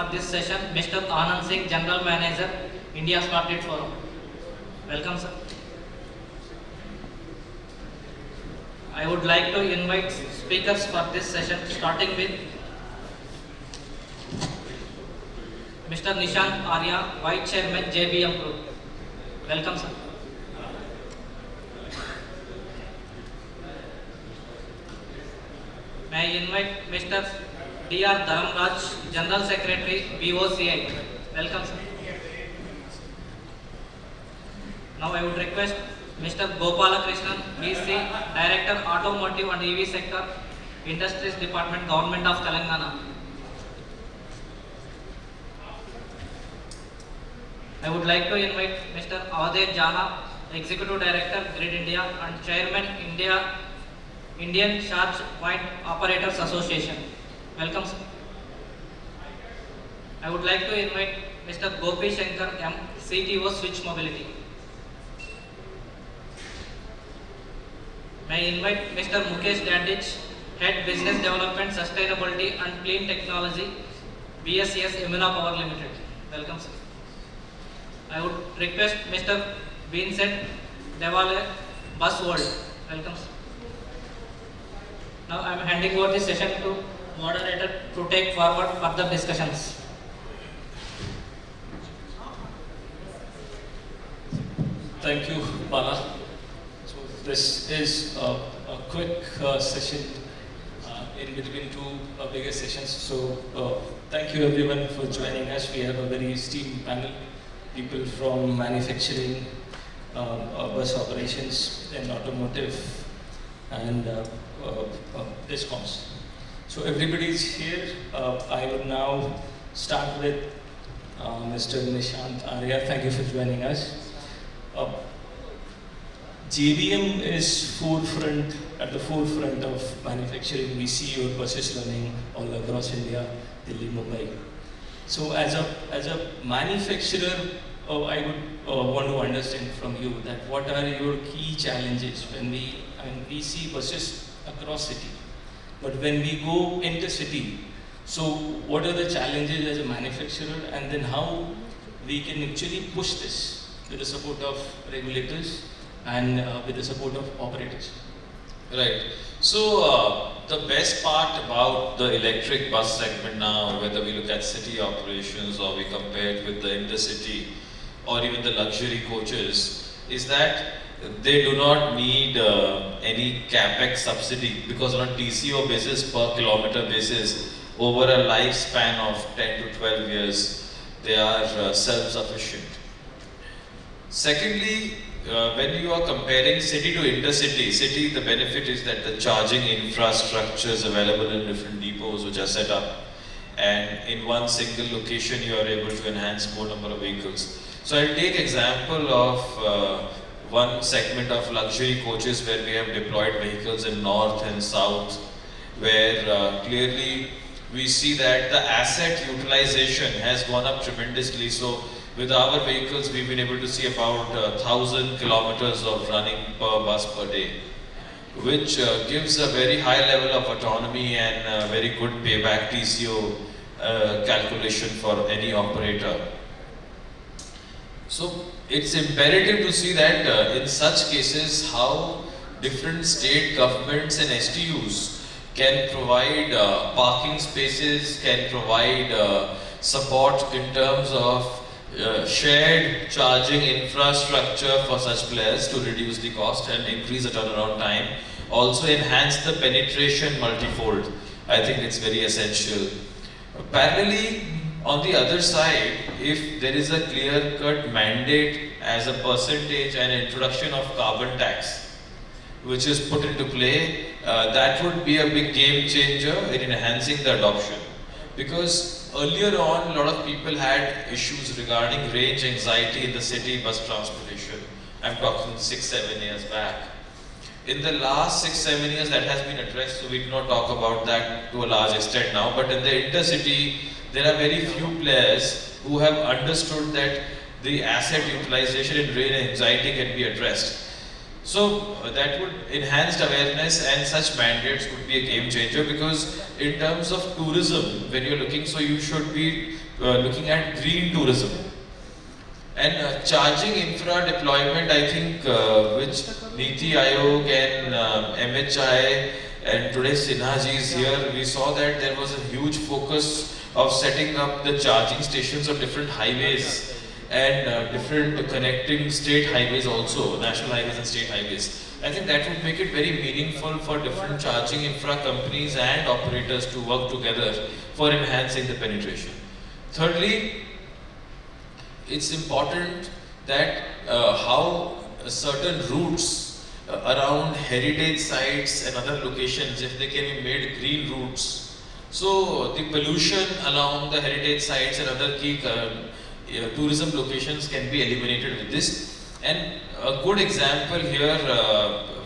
for this session, Mr. Anand Singh, General Manager, India Smart Grid Forum. Welcome, sir. I would like to invite speakers for this session, starting with Mr. Nishant, Arya, Vice Chairman, JBM Group. Welcome, sir. May I invite Mr. Dr. Dharmaraj, General Secretary, BOCI. Welcome, sir. Now I would request Mr. Gopalakrishnan, BC, Director, Automotive and EV Sector, Industries Department, Government of Telangana. I would like to invite Mr. Ade Jana, Executive Director, Grid India and Chairman, Indian Charge Point Operators Association. Welcome, sir. I would like to invite Mr. Gopi Shankar M, CTO, Switch Mobility. May I invite Mr. Mukesh, Daddich, Head Business Development, Sustainability and Clean Technology, BSES, Yamuna Power Limited. Welcome, sir. I would request Mr. Vincent, Dewaele, Bus World. Welcome, sir. Now I am handing over the session to moderator to take forward further discussions. Thank you, Bala. So this is a quick session in between two bigger sessions. So thank you everyone for joining us. We have a very esteemed panel, people from manufacturing, bus operations, and automotive, and discoms. So everybody is here. I will now start with Mr. Nishant, Arya. Thank you for joining us. JBM is at the forefront of manufacturing. We see your buses running all across India, Delhi, Mumbai. So as a manufacturer, I would want to understand from you that what are your key challenges when we see buses across city, but when we go intercity, so what are the challenges as a manufacturer, and then how we can actually push this with the support of regulators and with the support of operators? Right. So the best part about the electric bus segment now, whether we look at city operations or we compare it with the intercity or even the luxury coaches, is that they do not need any capex subsidy, because on a TCO basis, per kilometer basis, over a lifespan of 10 to 12 years, they are self-sufficient. Secondly, when you are comparing city to intercity, the benefit is that the charging infrastructure is available in different depots which are set up, and in one single location you are able to enhance more number of vehicles. So I'll take example of one segment of luxury coaches where we have deployed vehicles in north and south, where clearly we see that the asset utilization has gone up tremendously. So with our vehicles, we've been able to see about 1,000 kilometers of running per bus per day, which gives a very high level of autonomy and very good payback TCO calculation for any operator. So it's imperative to see that in such cases how different state governments and STUs can provide parking spaces, can provide support in terms of shared charging infrastructure for such players to reduce the cost and increase the turnaround time. Also enhance the penetration multifold. I think it's very essential. Parallelly, on the other side, if there is a clear-cut mandate as a percentage and introduction of carbon tax, which is put into play, that would be a big game changer in enhancing the adoption. Because earlier on, a lot of people had issues regarding range anxiety in the city bus transportation. I'm talking 6-7 years back. In the last 6-7 years, that has been addressed, so we do not talk about that to a large extent now. But in the intercity, there are very few players who have understood that the asset utilization and range anxiety can be addressed. So that would enhance awareness, and such mandates would be a game changer, because in terms of tourism, when you're looking, so you should be looking at green tourism. And charging infra deployment, I think, which NITI Aayog and MHI and today Sinha ji is here, we saw that there was a huge focus of setting up the charging stations on different highways and different connecting state highways also, national highways and state highways. I think that would make it very meaningful for different charging infra companies and operators to work together for enhancing the penetration. Thirdly, it's important that how certain routes around heritage sites and other locations, if they can be made green routes, so the pollution along the heritage sites and other key tourism locations can be eliminated with this. And a good example here,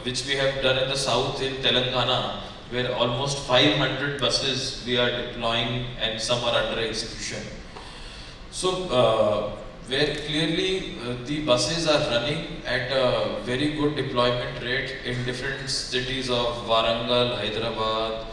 which we have done in the south in Telangana, where almost 500 buses we are deploying and some are under execution. So, where clearly the buses are running at a very good deployment rate in different cities of Warangal, Hyderabad,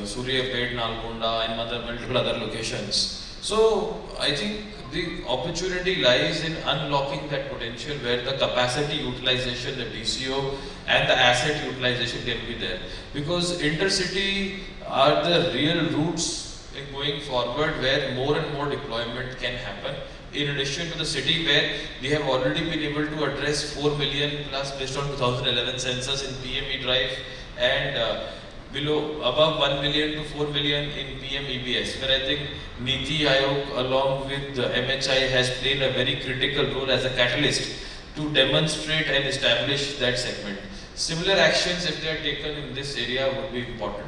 Suryapet, Nalgonda and multiple other locations. So I think the opportunity lies in unlocking that potential where the capacity utilization, the DCO and the asset utilization can be there. Because intercity are the real routes in going forward where more and more deployment can happen. In addition to the city where we have already been able to address 4 million plus based on 2011 census in PME drive and above 1 million to 4 million in PM EBS, where I think NITI Aayog along with MHI has played a very critical role as a catalyst to demonstrate and establish that segment. Similar actions, if they are taken in this area, would be important.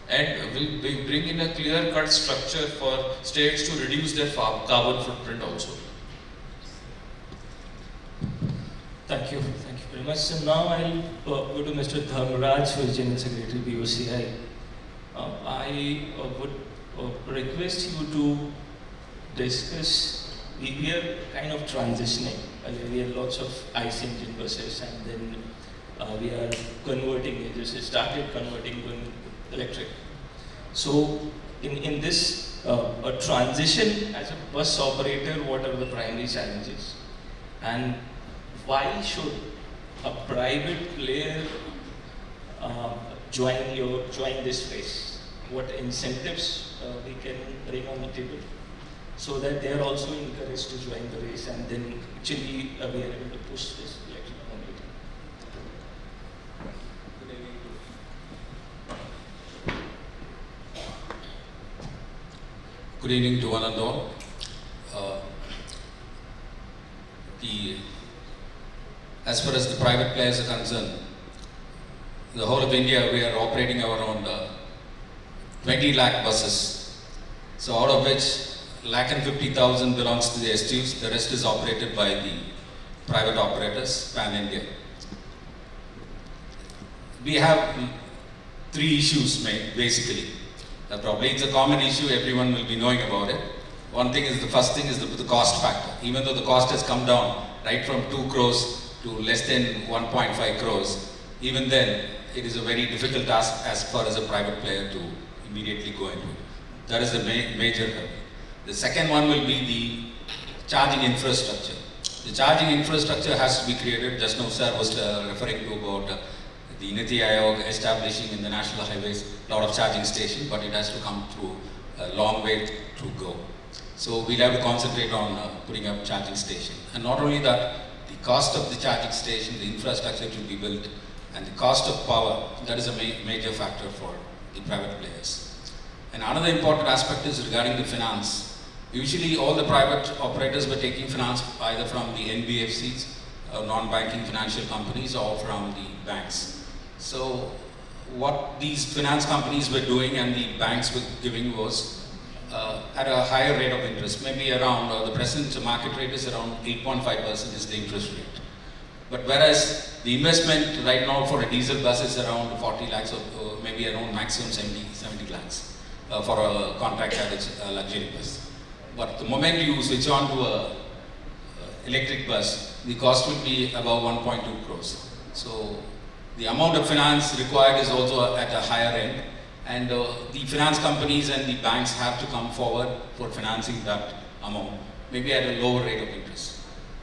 And will bring in a clear-cut structure for states to reduce their carbon footprint also. Thank you very much. So now I'll go to Mr. Dharmaraj, who is General Secretary BOCI. I would request you to discuss, we are kind of transitioning. We have lots of ICE engine buses and then we are converting, we just started converting going electric. So in this a transition as a bus operator, what are the primary challenges? And why should a private player join this race? What incentives we can bring on the table so that they are also encouraged to join the race and then actually we are able to push this electric mobility. Good evening to one and all. As far as the private players are concerned, the whole of India we are operating around 20 lakh buses. So out of which 1,50,000 belongs to the STUs, the rest is operated by the private operators pan-India. We have three issues basically. Probably it's a common issue, everyone will be knowing about it. One thing is, the first thing is the cost factor. Even though the cost has come down right from 2 crores to less than 1.5 crores, even then it is a very difficult task as far as a private player to immediately go into it. That is the major hurdle. The second one will be the charging infrastructure. The charging infrastructure has to be created. Just now sir was referring to about the NITI Aayog establishing in the national highways a lot of charging stations, but it has to come through a long way to go. So we'll have to concentrate on putting up charging station. And not only that, the cost of the charging station, the infrastructure to be built, and the cost of power, that is a major factor for the private players. And another important aspect is regarding the finance. Usually all the private operators were taking finance either from the NBFCs, non-banking financial companies, or from the banks. So what these finance companies were doing and the banks were giving was at a higher rate of interest, maybe around, the present market rate is around 8.5% is the interest rate. But whereas the investment right now for a diesel bus is around 40 lakhs or maybe around maximum 70 lakhs for a contract carriage luxury bus. But the moment you switch on to a electric bus, the cost will be about 1.2 crores. So the amount of finance required is also at a higher end, And the finance companies and the banks have to come forward for financing that amount, maybe at a lower rate of interest.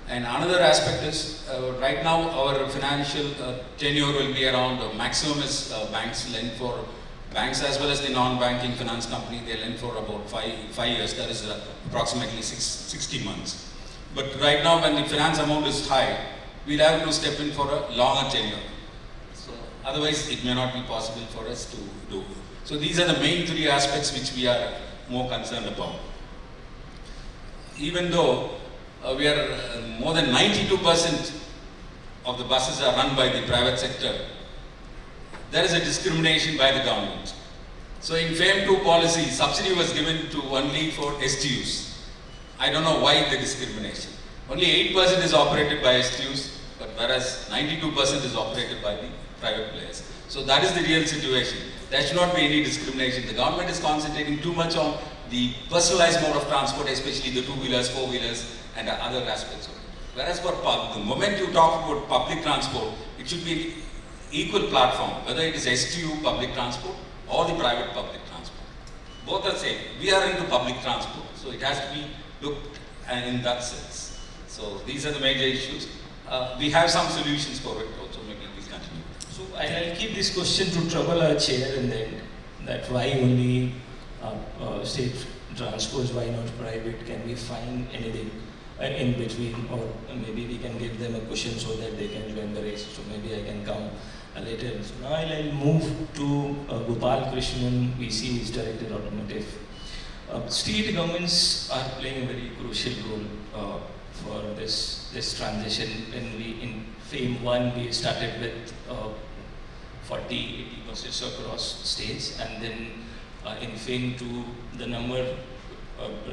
And another aspect is, right now our financial tenure will be around, maximum is banks lend for, banks as well as the non-banking finance company, they lend for about 5 years, that is approximately 60 months. But right now when the finance amount is high, we'll have to step in for a longer tenure. So otherwise it may not be possible for us to do. So these are the main 3 aspects which we are more concerned about. Even though we are more than 92% of the buses are run by the private sector, there is a discrimination by the government. So in FAME 2 policy, subsidy was given to only for STUs. I don't know why the discrimination. Only 8% is operated by STUs, but whereas 92% is operated by the private players. So that is the real situation. There should not be any discrimination. The government is concentrating too much on the personalized mode of transport, especially the 2-wheelers, 4-wheelers, and other aspects of it. Whereas for the moment you talk about public transport, it should be an equal platform, whether it is STU public transport or the private public transport. Both are same. We are into public transport, so it has to be looked in that sense. So these are the major issues. We have some solutions for it also, maybe we continue. So I'll keep this question to trouble our chair in the end, that why only state transports, why not private? Can we find anything in between, or maybe we can give them a cushion so that they can join the race? So maybe I can come later. So now I'll move to Gopalakrishnan, VC is Director Automotive. State governments are playing a very crucial role for this transition. When we in FAME 1 we started with 40-80 buses across states, and then in FAME 2 the number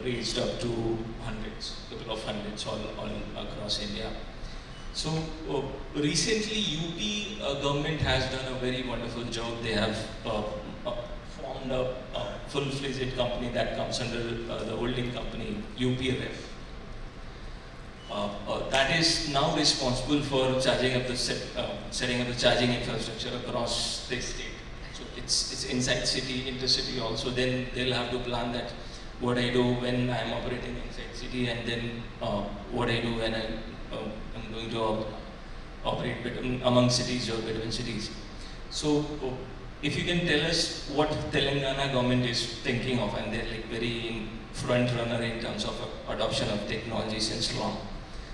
raised up to couple of hundreds all across India. So recently UP government has done a very wonderful job. They have formed a full-fledged company that comes under the holding company UPRF. That is now responsible for charging up setting up the charging infrastructure across the state. So it's inside city, intercity also. Then they'll have to plan that what I do when I'm operating inside city, and then what I do when I'm going to operate among cities or between cities. So if you can tell us what Telangana government is thinking of, and they're like very in front runner in terms of adoption of technology since long.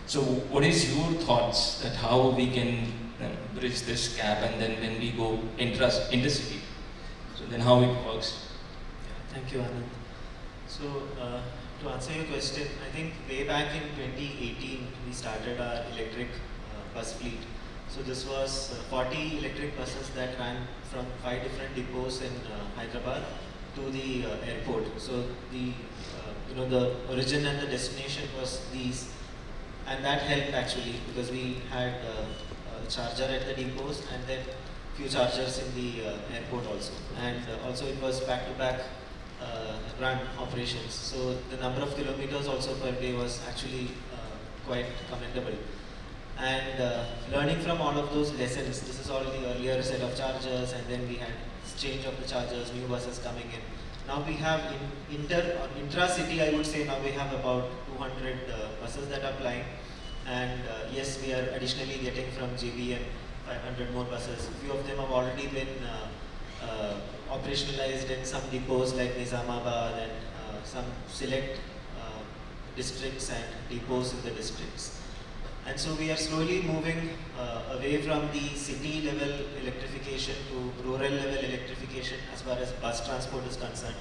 So what is your thoughts that how we can bridge this gap, and then when we go intercity, so then how it works? Thank you, Anand. So to answer your question, I think way back in 2018 we started our electric bus fleet. So this was 40 electric buses that ran from 5 different depots in Hyderabad to the airport. So the the origin and the destination was these, and that helped actually because we had a charger at the depots and then few chargers in the airport also, and also it was back-to-back run operations. So the number of kilometers also per day was actually quite commendable. And learning from all of those lessons, this is all the earlier set of chargers, and then we had change of the chargers, new buses coming in. Now we have intra-city, I would say now we have about 200 buses that are plying, and yes, we are additionally getting from JBM 500 more buses. A few of them have already been operationalized in some depots like Nizamabad and some select districts and depots in the districts. And so we are slowly moving away from the city level electrification to rural level electrification as far as bus transport is concerned.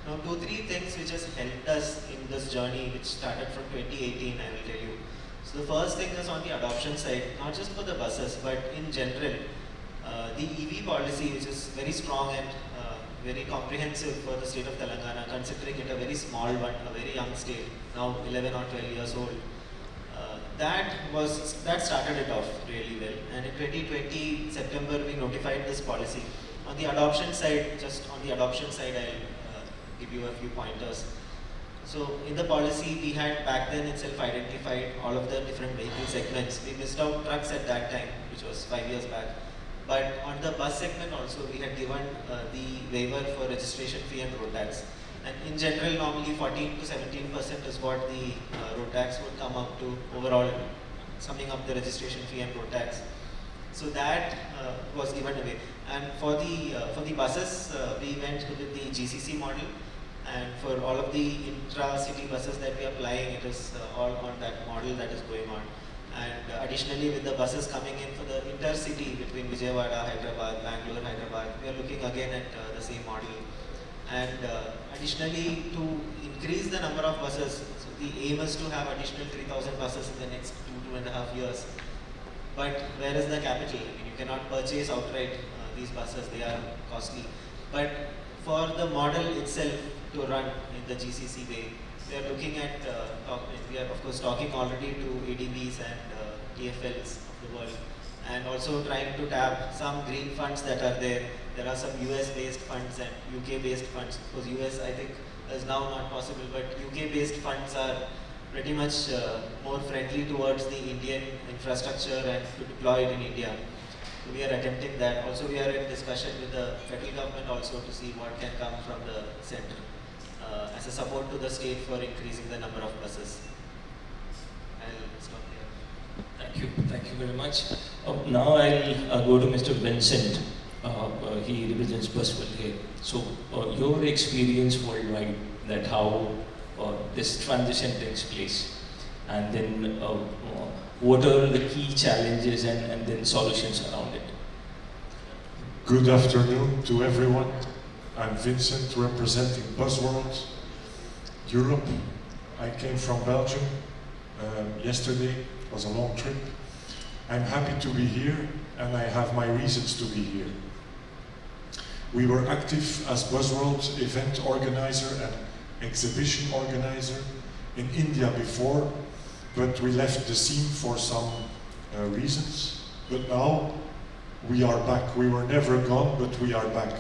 Now 2-3 things which has helped us in this journey, which started from 2018, I will tell you. So the first thing is on the adoption side, not just for the buses but in general, the EV policy, which is very strong and very comprehensive for the state of Telangana, considering it a very small one, a very young state, now 11 or 12 years old. That started it off really well, and in 2020 September we notified this policy. On the adoption side, I'll give you a few pointers. So in the policy we had back then itself identified all of the different vehicle segments. We missed out trucks at that time, which was 5 years back, But on the bus segment also, we had given the waiver for registration fee and road tax. And in general, normally 14 to 17% is what the road tax would come up to overall, summing up the registration fee and road tax. So that was given away. And for the buses, we went with the GCC model. And for all of the intra-city buses that we are applying, it is all on that model that is going on. And additionally, with the buses coming in for the intercity between Vijayawada, Hyderabad, Bangalore, Hyderabad, we are looking again at the same model. And additionally, to increase the number of buses, so the aim is to have additional 3,000 buses in the next 2.5 years. But where is the capital? I mean, you cannot purchase outright these buses, they are costly. But for the model itself to run in the GCC way, we are looking at, we are of course talking already to ADBs and TFLs of the world, and also trying to tap some green funds that are there. There are some US-based funds and UK-based funds. Because US, I think, is now not possible, but UK-based funds are pretty much more friendly towards the Indian infrastructure and to deploy it in India. So we are attempting that. Also, we are in discussion with the federal government also to see what can come from the center as a support to the state for increasing the number of buses. I'll stop here. Thank you very much. Now I'll go to Mr. Vincent. He represents Buswell here. So your experience worldwide, that how this transition takes place, and then what are the key challenges and then solutions around it? Good afternoon to everyone. I'm Vincent, representing Busworld Europe. I came from Belgium yesterday. It was a long trip. I'm happy to be here, and I have my reasons to be here. We were active as Busworld event organizer and exhibition organizer in India before, but we left the scene for some reasons. But now we are back. We were never gone, but we are back.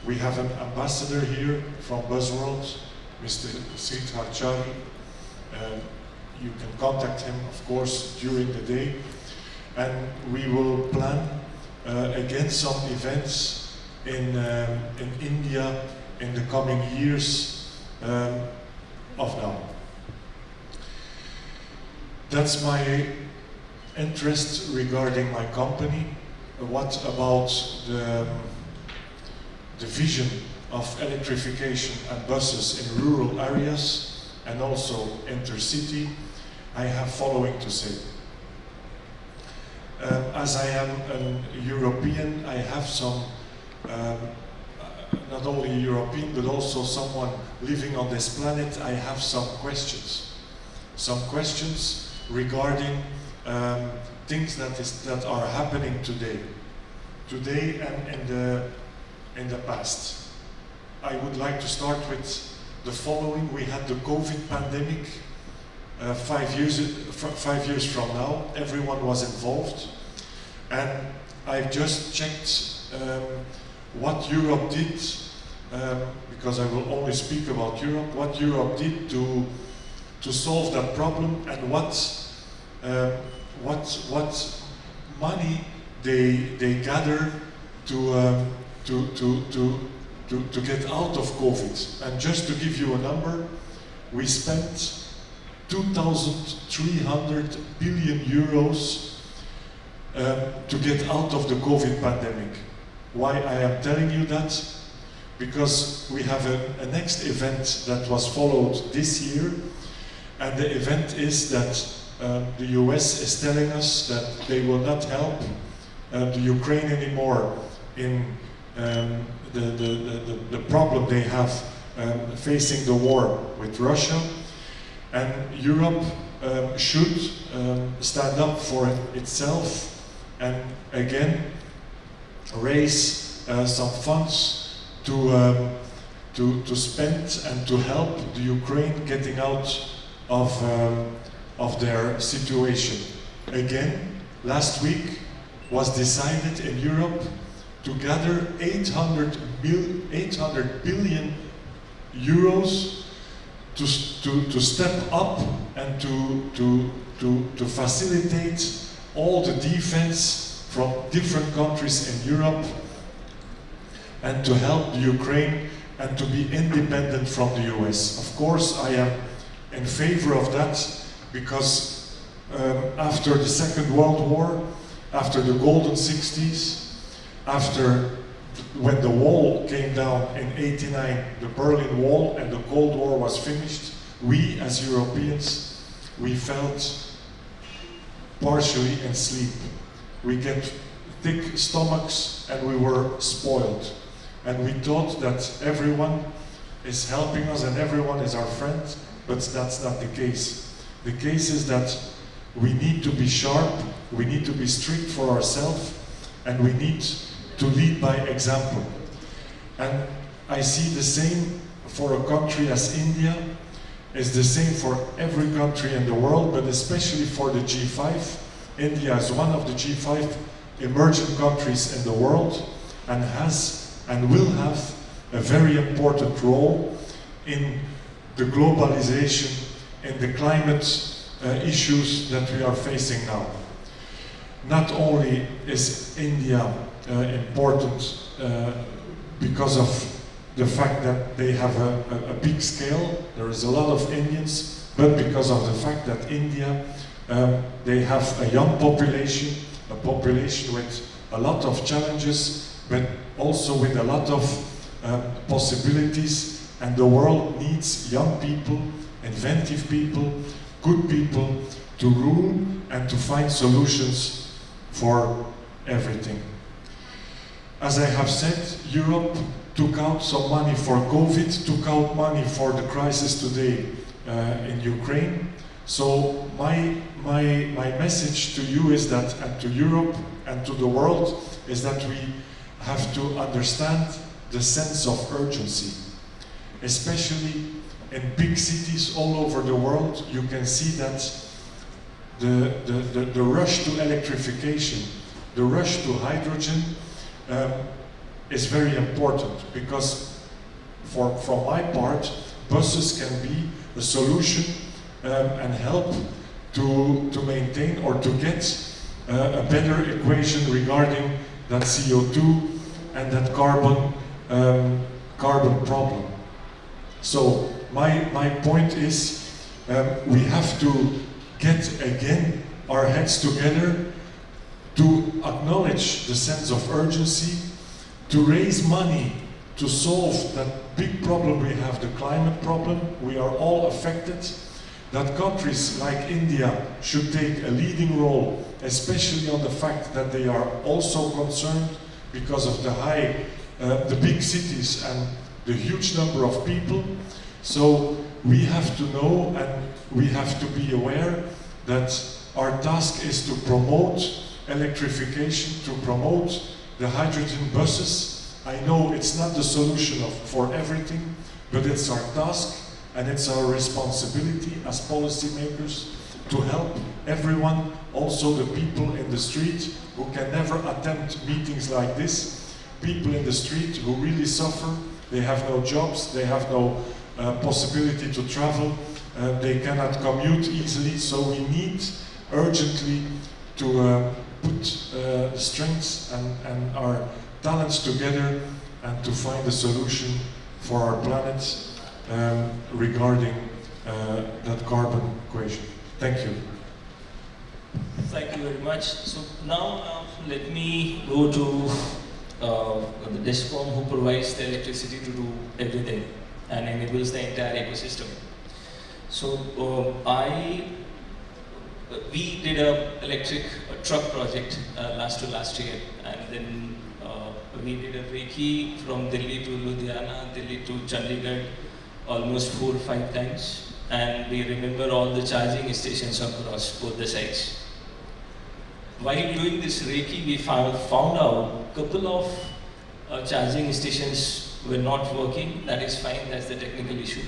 We have an ambassador here from Busworld, Mr. Sridhar. You can contact him, of course, during the day. And we will plan again some events in India in the coming years of now. That's my interest regarding my company. What about the vision of electrification and buses in rural areas and also intercity? I have following to say. As I am a European, I have some, not only European, but also someone living on this planet, I have some questions. Some questions regarding things that are happening today and in the past. I would like to start with the following. We had the COVID pandemic 5 years from now. Everyone was involved, and I've just checked what Europe did, because I will only speak about Europe, what Europe did to solve that problem, and what money they gather to get out of COVID. And just to give you a number, we spent 2,300 billion euros to get out of the COVID pandemic. Why I am telling you that? Because we have a next event that was followed this year, and the event is that the US is telling us that they will not help the Ukraine anymore in the problem they have facing the war with Russia, and Europe should stand up for itself and again raise some funds to spend and to help the Ukraine getting out of their situation. Again, last week was decided in Europe to gather 800 billion euros to step up and to facilitate all the defense from different countries in Europe and to help the Ukraine and to be independent from the US. Of course, I am in favor of that because after the Second World War, after the golden 60s, after when the wall came down in '89, the Berlin Wall, and the Cold War was finished, we as Europeans, we felt partially asleep. We get thick stomachs and we were spoiled. And we thought that everyone is helping us and everyone is our friend, but that's not the case. The case is that we need to be sharp, we need to be strict for ourselves, and we need to lead by example. And I see the same for a country as India, is the same for every country in the world, but especially for the G5. India is one of the G5 emerging countries in the world and has and will have a very important role in the globalization, in the climate issues that we are facing now. Not only is India important because of the fact that they have a big scale, there is a lot of Indians, but because of the fact that India, they have a young population, a population with a lot of challenges, but also with a lot of possibilities, and the world needs young people, inventive people, good people to rule and to find solutions for everything. As I have said, Europe took out some money for COVID, took out money for the crisis today in Ukraine. So my message to you is that, and to Europe and to the world, is that we have to understand the sense of urgency. Especially in big cities all over the world, you can see that the rush to electrification, the rush to hydrogen is very important, because from my part, buses can be a solution and help to maintain or to get a better equation regarding that CO2 and that carbon problem. So my point is we have to get again our heads together to acknowledge the sense of urgency, to raise money to solve that big problem we have, the climate problem. We are all affected. That countries like India should take a leading role, especially on the fact that they are also concerned because of the big cities and the huge number of people. So we have to know and we have to be aware that our task is to promote electrification, to promote the hydrogen buses. I know it's not the solution for everything, but it's our task and it's our responsibility as policymakers to help everyone, also the people in the street who can never attend meetings like this, people in the street who really suffer. They have no jobs, they have no possibility to travel, they cannot commute easily, so we need urgently to put strengths and our talents together and to find a solution for our planet regarding that carbon equation. Thank you. Thank you very much. So now let me go to the DISCOM who provides the electricity to do everything and enables the entire ecosystem. So we did a electric truck project last year, and then we did a Reiki from Delhi to Ludhiana, Delhi to Chandigarh, almost 4 or 5 times, and we remember all the charging stations across both the sides. While doing this Reiki, we found out a couple of charging stations were not working. That is fine, that's the technical issue.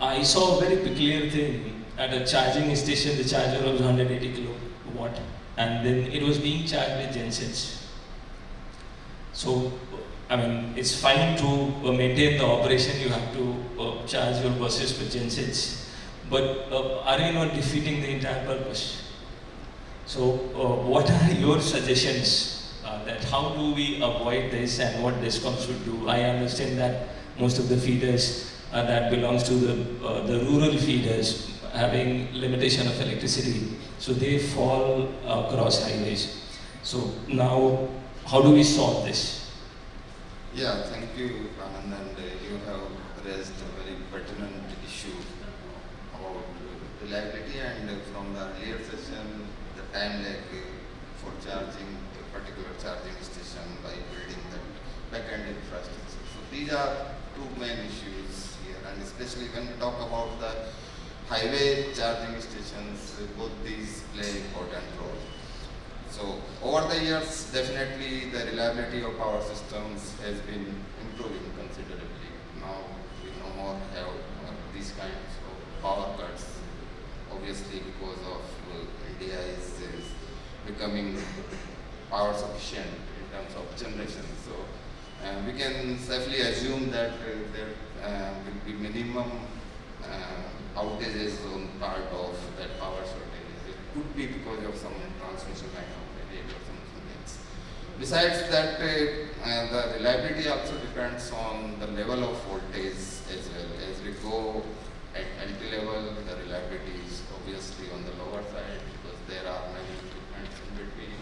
I saw a very peculiar thing. At a charging station, the charger was 180 kilowatt, and then it was being charged with gensets. So, I mean, it's fine to maintain the operation, you have to charge your buses with gensets, but are you not defeating the entire purpose? So what are your suggestions that how do we avoid this and what DISCOM should do? I understand that most of the feeders that belongs to the rural feeders having limitation of electricity, so they fall across highways. So now, how do we solve this? Yeah, thank you, Anand, and you have raised a very pertinent issue about reliability, and from the earlier session, the time lag for charging a particular charging station by building the back-end infrastructure. So these are two main issues here, and especially when we talk about the highway charging stations, both these play important role. So over the years, definitely the reliability of power systems has been improving considerably. Now we no more have these kinds of power cuts, obviously because of India is becoming power sufficient in terms of generation. So we can safely assume that there will be minimum outages on part of that power shortage. It could be because of some transmission line or something else. Besides that, the reliability also depends on the level of voltage as well. As we go at LT level, the reliability is obviously on the lower side because there are many equipments in between.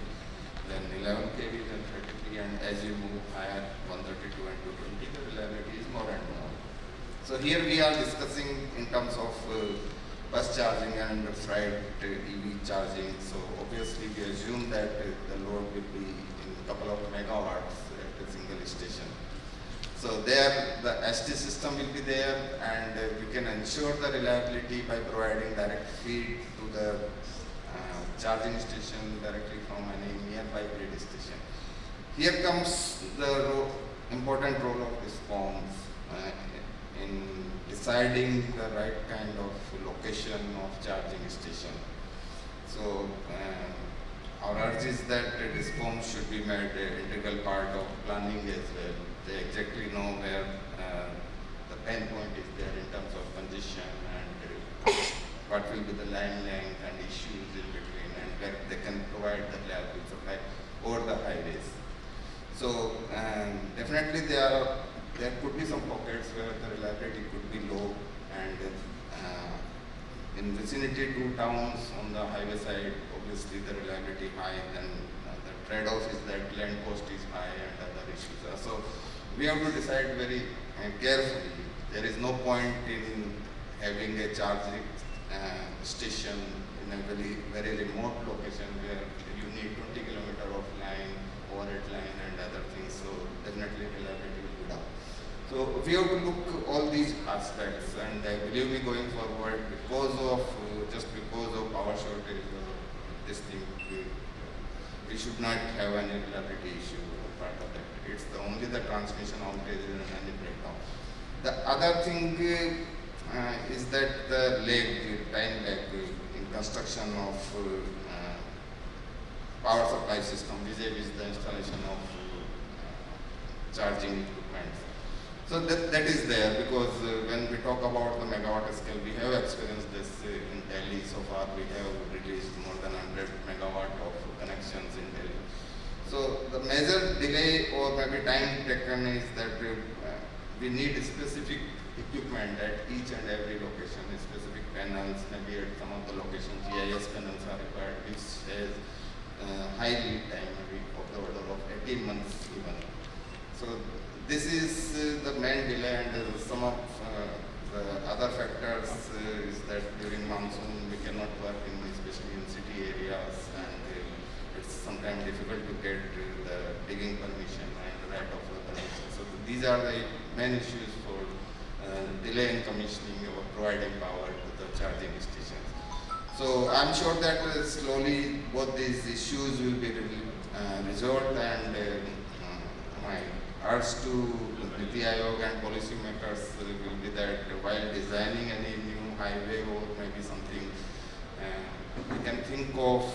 Then 11 kV, then 33, and as you move higher, 132 and 220, the reliability is more and more. So here we are discussing in terms of bus charging and freight EV charging. So obviously we assume that the load will be in a couple of megawatts at a single station. So there the ST system will be there, and we can ensure the reliability by providing direct feed to the charging station directly from any nearby grid station. Here comes the important role of DISCOMs in deciding the right kind of location of charging station. So our urge is that DISCOM should be made an integral part of planning as well. They exactly know where the pain point is there in terms of congestion and what will be the line length and issues in between, and where they can provide the reliable supply over the highways. So definitely there could be some pockets where the reliability could be low, and in vicinity to towns on the highway side, obviously the reliability high, then the trade-off is that land cost is high and other issues are. So we have to decide very carefully. There is no point in having a charging station in a very remote location where you need 20 kilometers of line, overhead line and other things. So definitely reliability will be down. So we have to look all these aspects, and believe me, going forward, just because of power shortage or this thing, we should not have any reliability issue part of that. It's only the transmission outage and any breakdown. The other thing is that the time lag in construction of power supply system vis-a-vis the installation of charging equipment. So that is there because when we talk about the megawatt scale, we have experienced this in Delhi. So far we have released more than 100 megawatt of connections in Delhi. So the major delay or maybe time taken is that we need specific equipment at each and every location, specific panels, maybe at some of the locations GIS panels are required, which has high lead time, maybe of the order of 18 months even. So this is the main delay, and some of the other factors is that during monsoon we cannot work in, especially in city areas, and it's sometimes difficult to get the digging permission and right of way permission. So these are the main issues for delay in commissioning or providing power to the charging stations. So I'm sure that slowly both these issues will be resolved, and my urge to NITI Aayog and policymakers will be that while designing any new highway or maybe something, we can think of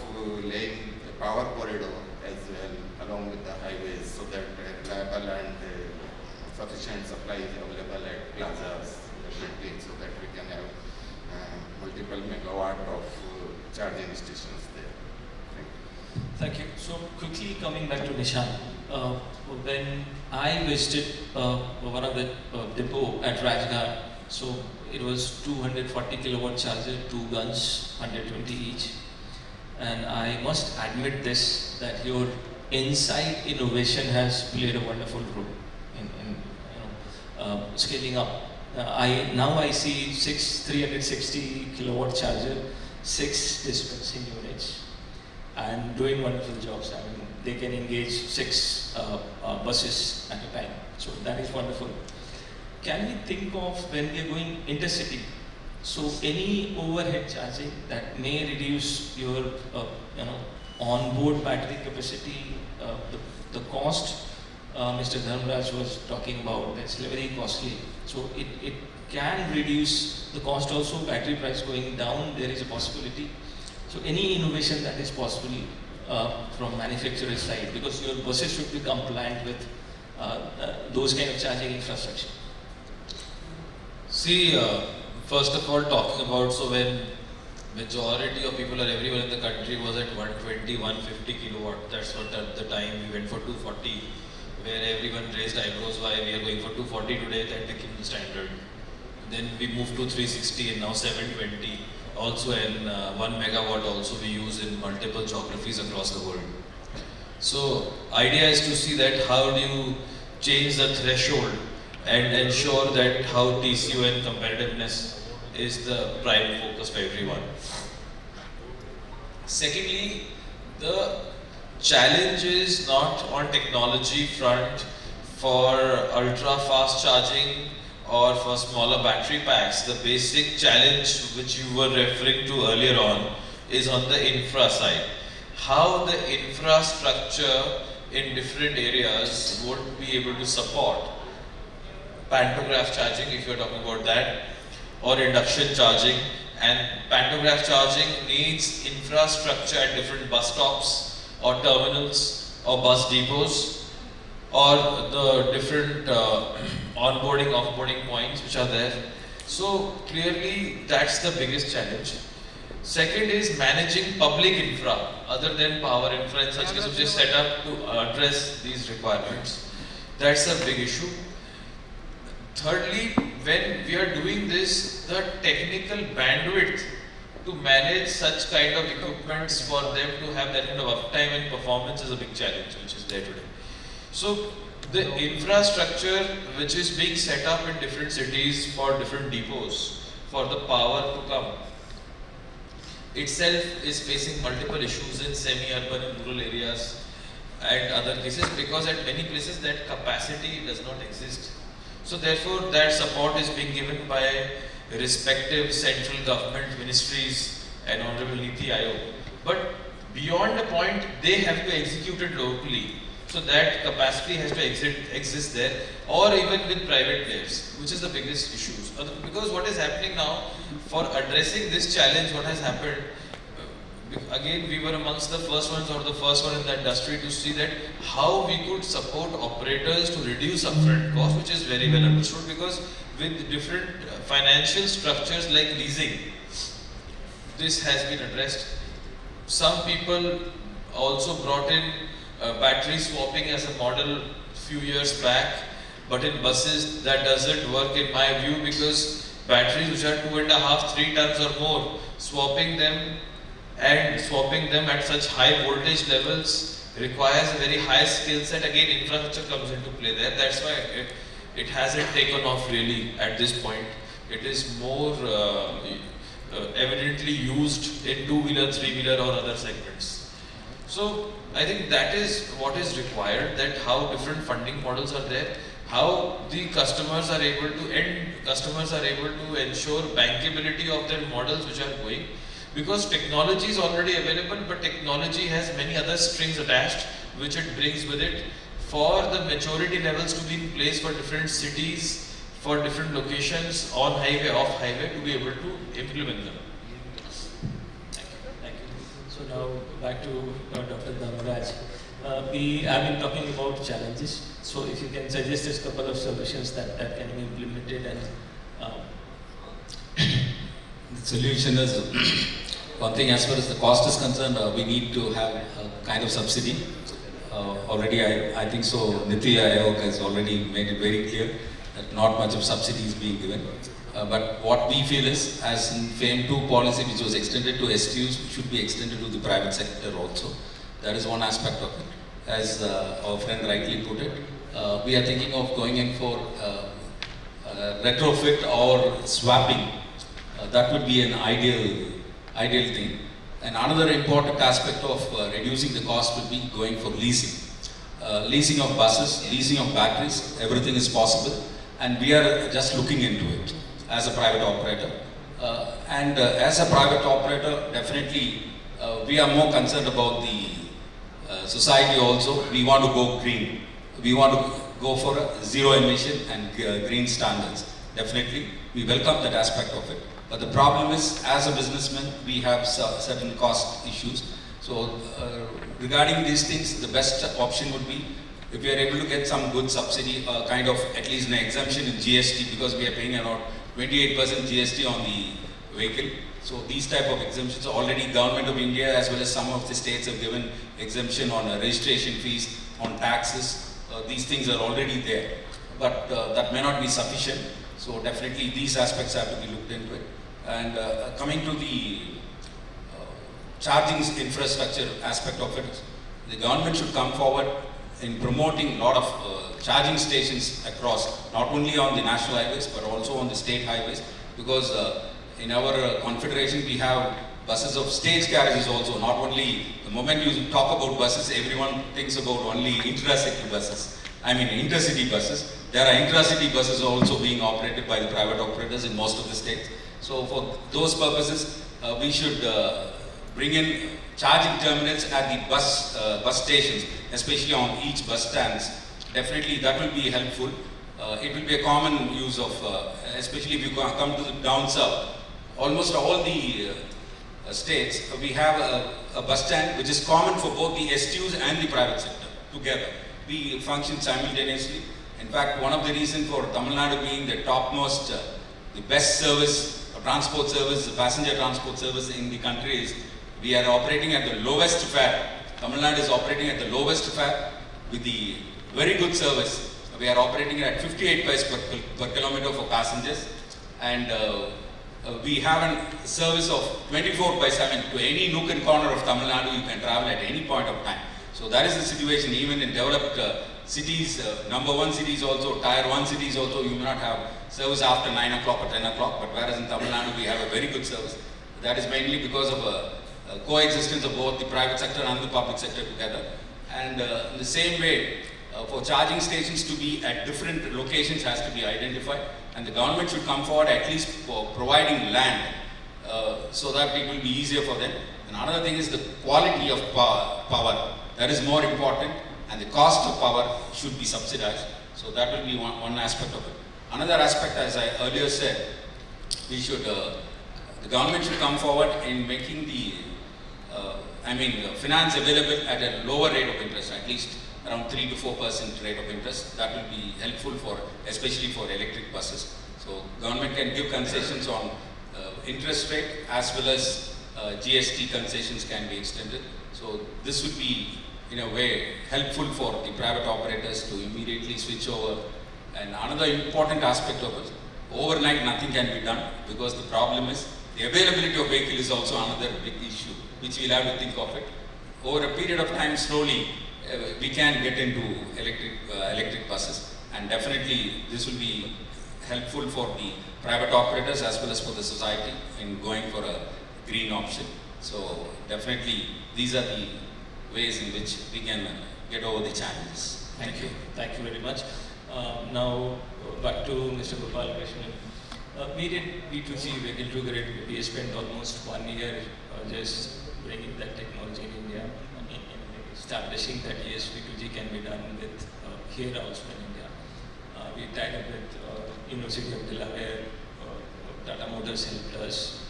laying a power corridor as well along with the highways, so that reliable and sufficient supply is available at plazas, definitely, so that we can have multiple megawatt of charging stations there. Thank you. Thank you. So quickly coming back to Nishant, when I visited one of the depot at Rajghat, so it was 240 kilowatt charger, 2 guns, 120 each. And I must admit this, that your inside innovation has played a wonderful role in scaling up. Now I see 360 kilowatt charger, 6 dispensing units, and doing wonderful jobs. I mean, they can engage 6 buses at a time. So that is wonderful. Can we think of when we are going intercity? So any overhead charging that may reduce your, onboard battery capacity, the cost. Mr. Dharmaraj was talking about that's very costly. So it can reduce the cost also. Battery price going down, there is a possibility. So any innovation that is possible from manufacturer side, because your buses should be compliant with those kind of charging infrastructure. See, first of all, talking about, so when majority of people or everyone in the country was at 120, 150 kilowatt, that's what at the time we went for 240, where everyone raised eyebrows why we are going for 240 today, that became the standard. Then we moved to 360 and now 720. Also in 1 megawatt also we use in multiple geographies across the world. So idea is to see that how do you change the threshold and ensure that how TCO and competitiveness is the prime focus for everyone. Secondly, the challenge is not on technology front for ultra fast charging or for smaller battery packs. The basic challenge which you were referring to earlier on is on the infra side. How the infrastructure in different areas would be able to support pantograph charging, if you're talking about that, or induction charging. And pantograph charging needs infrastructure at different bus stops or terminals or bus depots or the different onboarding, offboarding points which are there. So clearly that's the biggest challenge. Second is managing public infra other than power infra in such cases which is set up to address these requirements. That's a big issue. Thirdly, when we are doing this, the technical bandwidth to manage such kind of equipments for them to have that kind of uptime and performance is a big challenge which is there today. So the infrastructure which is being set up in different cities for different depots for the power to come itself is facing multiple issues in semi-urban and rural areas and other cases, because at many places that capacity does not exist. So therefore that support is being given by respective central government ministries and Honorable NITI Aayog. But beyond the point, they have to execute it locally. So that capacity has to exist there, or even with private players, which is the biggest issues. Because what is happening now, for addressing this challenge, what has happened, again we were amongst the first ones or the first one in the industry to see that how we could support operators to reduce upfront cost, which is very well understood, because with different financial structures like leasing, this has been addressed. Some people also brought in battery swapping as a model few years back, but in buses that doesn't work in my view, because batteries which are 2.5, 3 tons or more, swapping them at such high voltage levels requires a very high skill set. Again, infrastructure comes into play there. That's why it hasn't taken off really at this point. It is more evidently used in 2-wheeler, 3-wheeler or other segments. So I think that is what is required, that how different funding models are there, how the customers are able to ensure bankability of their models which are going, because technology is already available, but technology has many other strings attached which it brings with it for the maturity levels to be in place for different cities, for different locations, on highway, off highway, to be able to implement them. So now back to Dr. Dharmaraj. We have been talking about challenges. So if you can suggest us a couple of solutions that can be implemented, and the solution is one thing as far as the cost is concerned, we need to have a kind of subsidy. Already I think so, NITI Aayog has already made it very clear that not much of subsidy is being given. But what we feel is, as in FAME 2 policy which was extended to STUs, should be extended to the private sector also. That is one aspect of it. As our friend rightly put it, we are thinking of going in for retrofit or swapping. That would be an ideal thing. And another important aspect of reducing the cost would be going for leasing. Leasing of buses, leasing of batteries, everything is possible. And we are just looking into it as a private operator. As a private operator, definitely we are more concerned about the society also. We want to go green. We want to go for a zero emission and green standards. Definitely, we welcome that aspect of it. But the problem is, as a businessman, we have certain cost issues. So regarding these things, the best option would be if we are able to get some good subsidy, kind of at least an exemption in GST, because we are paying around 28% GST on the vehicle. So these type of exemptions, already Government of India as well as some of the states have given exemption on registration fees, on taxes. These things are already there, but that may not be sufficient. So definitely these aspects have to be looked into it. And coming to the charging infrastructure aspect of it, the government should come forward in promoting a lot of charging stations across, not only on the national highways but also on the state highways, because in our confederation we have buses of stage carriages also. Not only, the moment you talk about buses, everyone thinks about only intercity buses. I mean intercity buses. There are intracity buses also being operated by the private operators in most of the states. So for those purposes, we should bring in charging terminals at the bus stations, especially on each bus stands. Definitely that will be helpful. It will be a common use of, especially if you come to the down south, almost all the states, we have a bus stand which is common for both the STUs and the private sector together. We function simultaneously. In fact, one of the reasons for Tamil Nadu being the topmost, the best service, transport service, passenger transport service in the country is, we are operating at the lowest fare. Tamil Nadu is operating at the lowest fare with the very good service. We are operating at 58 paise per kilometer for passengers, and we have a service of 24/7 to any nook and corner of Tamil Nadu. You can travel at any point of time. So that is the situation. Even in developed cities, number 1 cities also, tier 1 cities also, you may not have service after 9 o'clock or 10 o'clock, but whereas in Tamil Nadu we have a very good service. That is mainly because of coexistence of both the private sector and the public sector together. And in the same way, for charging stations to be at different locations has to be identified, and the government should come forward at least for providing land so that it will be easier for them. And another thing is the quality of power. That is more important, and the cost of power should be subsidized. So that will be one aspect of it. Another aspect, as I earlier said, we should, the government should come forward in making the, finance available at a lower rate of interest, at least around 3 to 4% rate of interest. That will be helpful for, especially for electric buses. So government can give concessions on interest rate as well as GST concessions can be extended. So this would be, in a way, helpful for the private operators to immediately switch over. And another important aspect of it, overnight nothing can be done, because the problem is the availability of vehicle is also another big issue, which we'll have to think of it. Over a period of time, slowly, we can get into electric buses, and definitely this will be helpful for the private operators as well as for the society in going for a green option. So definitely these are the ways in which we can get over the challenges. Thank you. Thank you very much. Now back to Mr. Gopalakrishnan. We did V2G, vehicle to grid. We spent almost 1 year just bringing that technology in India, establishing that yes, V2G can be done with here also in India. We tied up with University of Delaware, Tata Motors helped us.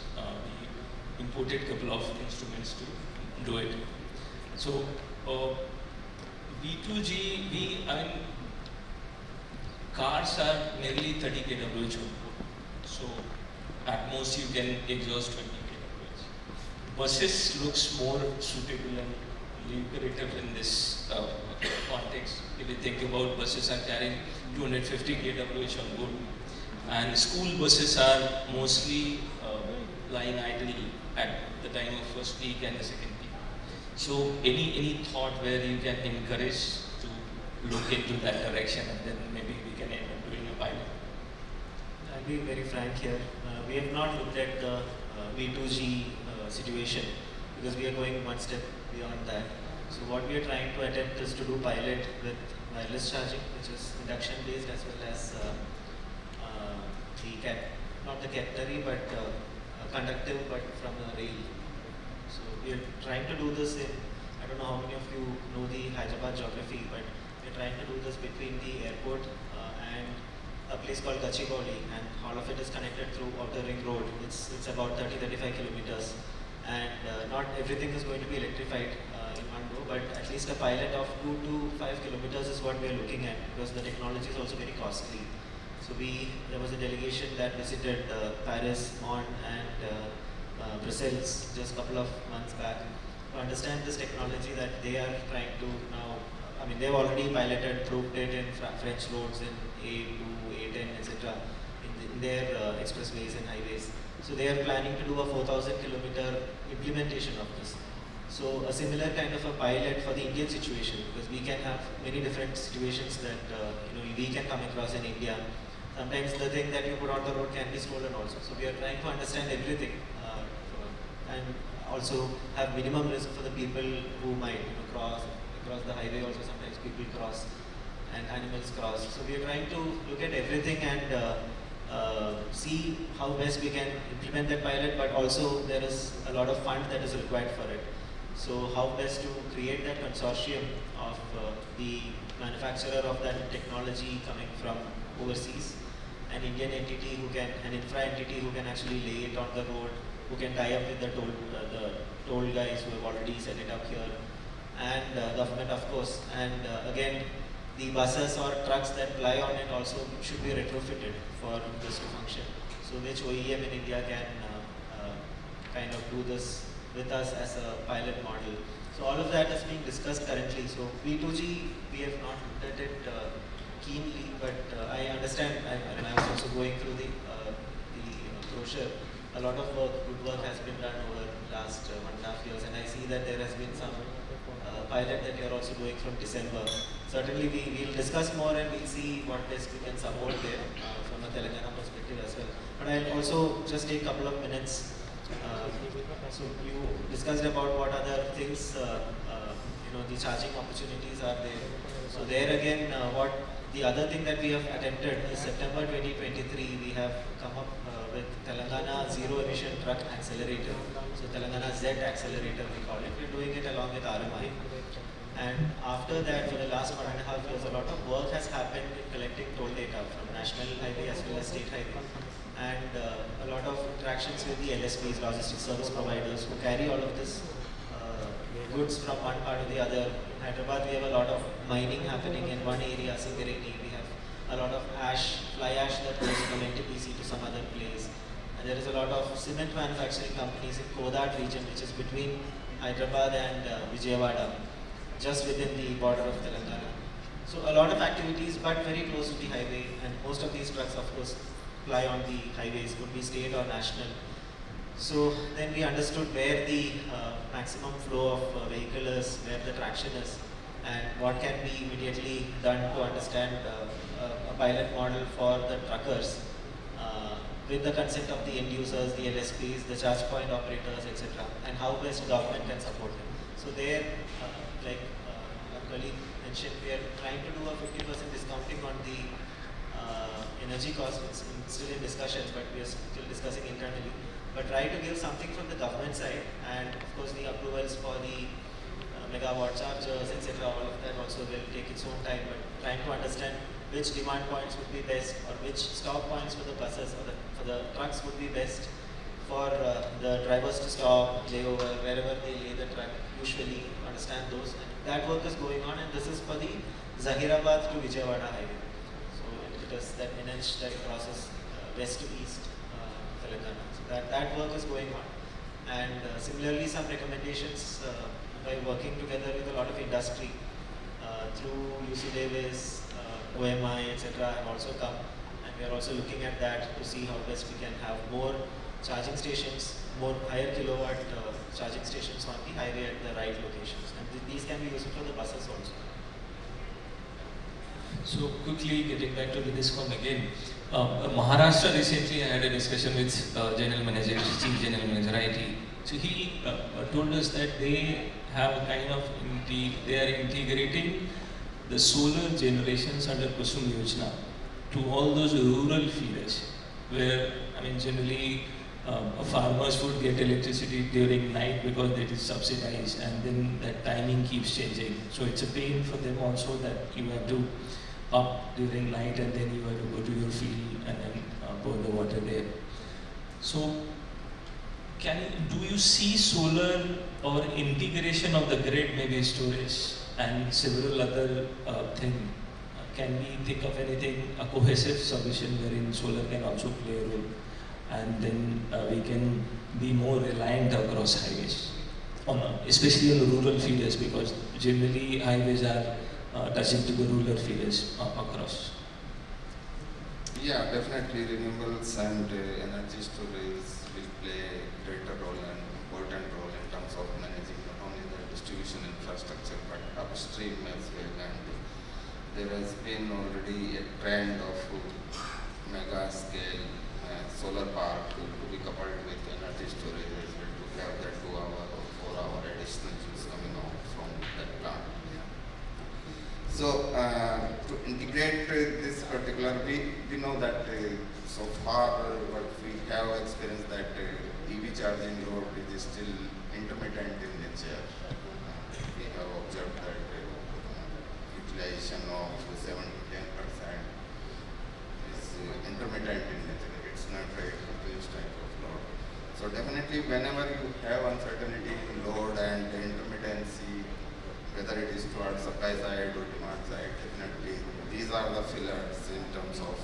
We imported a couple of instruments to do it. So V2G, cars are nearly 30 kWh. So at most you can exhaust 20 kWh. buses looks more suitable and lucrative in this context. If you think about buses are carrying 250 kWh on board, and school buses are mostly lying idle at the time of first peak and the second peak. So any thought where you can encourage to look into that direction, and then maybe we can end up doing a pilot? I'll be very frank here. We have not looked at the V2G situation because we are going one step beyond that. So what we are trying to attempt is to do pilot with wireless charging, which is induction based, as well as not the catenary, but conductive, but from a rail. So we are trying to do this in, I don't know how many of you know the Hyderabad geography, but we are trying to do this between the airport and a place called Gachibowli, and all of it is connected through Outer Ring Road. It's about 30-35 kilometers, and not everything is going to be electrified in one go, but at least a pilot of 2 to 5 kilometers is what we are looking at, because the technology is also very costly. So there was a delegation that visited Paris, Mont, and Brussels just a couple of months back to understand this technology that they are trying to now. I mean, they've already piloted, proved it in French roads in A2, A10, etc. in their expressways and highways. So they are planning to do a 4,000 kilometer implementation of this. So a similar kind of a pilot for the Indian situation, because we can have many different situations that we can come across in India. Sometimes the thing that you put on the road can be stolen also. So we are trying to understand everything and also have minimum risk for the people who might cross the highway. Also sometimes people cross and animals cross. So we are trying to look at everything and see how best we can implement that pilot, but also there is a lot of fund that is required for it. So how best to create that consortium of the manufacturer of that technology coming from overseas, an Indian entity an infra entity who can actually lay it on the road, who can tie up with the toll guys who have already set it up here, and government of course. And again, the buses or trucks that ply on it also should be retrofitted for this to function. So which OEM in India can kind of do this with us as a pilot model. So all of that is being discussed currently. So V2G, we have not looked at it keenly, but I understand, and I was also going through the brochure. A lot of good work has been done over the last 1.5 years, and I see that there has been some pilot that you are also doing from December. Certainly we will discuss more and we'll see what best we can support there from a Telangana perspective as well. But I'll also just take a couple of minutes. So you discussed about what other things, the charging opportunities are there. So there again, what the other thing that we have attempted is September 2023, we have come up with Telangana Zero Emission Truck Accelerator. So Telangana Z Accelerator we call it. We're doing it along with RMI. And after that, for the last 1.5 years, a lot of work has happened in collecting toll data from national highway as well as state highway. And a lot of interactions with the LSPs, logistics service providers, who carry all of this goods from one part to the other. In Hyderabad, we have a lot of mining happening in one area, Singareti. We have a lot of fly ash that goes from NTPC to some other place. And there is a lot of cement manufacturing companies in Kodat region, which is between Hyderabad and Vijayawada, just within the border of Telangana. So a lot of activities, but very close to the highway, and most of these trucks, of course, fly on the highways, could be state or national. So then we understood where the maximum flow of vehicle is, where the traction is, and what can be immediately done to understand a pilot model for the truckers with the consent of the end users, the LSPs, the charge point operators, etc., and how best government can support them. So there, like our colleague mentioned, we are trying to do a 50% discounting on the energy cost. It's still in discussion, but we are still discussing internally. But try to give something from the government side, and of course the approvals for the megawatt chargers, etc. All of that also will take its own time. But trying to understand which demand points would be best, or which stop points for the buses or for the trucks would be best for the drivers to stop, lay over, wherever they lay the truck. Usually understand those. And that work is going on, and this is for the Zahirabad to Vijayawada highway. So it is that NH that crosses west to east Telangana. So that work is going on. And similarly, some recommendations by working together with a lot of industry through UC Davis, OMI, etc. have also come, and we are also looking at that to see how best we can have more charging stations, more higher kilowatt charging stations on the highway at the right locations, and these can be useful for the buses also. So quickly getting back to the discount again, Maharashtra recently had a discussion with General Manager, Chief General Manager IT. So he told us that they have a kind of, they are integrating the solar generations under Kusum Yojana to all those rural feeders where, I mean, generally farmers would get electricity during night because it is subsidized, and then that timing keeps changing. So it's a pain for them also that you have to up during night and then you have to go to your field and then pour the water there. So do you see solar or integration of the grid, maybe storage and several other things? Can we think of anything, a cohesive solution wherein solar can also play a role, and then we can be more reliant across highways, especially on the rural feeders, because generally highways are touching to the rural feeders across? Yeah, definitely renewables and energy storage will play a greater role and important role in terms of managing not only the distribution infrastructure but upstream as well. And there has been already a trend of mega scale solar park to be coupled with energy storage as well, to have that 2-hour or 4-hour additional juice coming out from that plant. So to integrate this particular, we know that so far what we have experienced that EV charging load is still intermittent in nature. We have observed that utilization of 7 to 10% is intermittent in nature. It's not a continuous type of load. So definitely whenever you have uncertainty in load and intermittency, whether it is towards supply side or demand side, definitely these are the fillers in terms of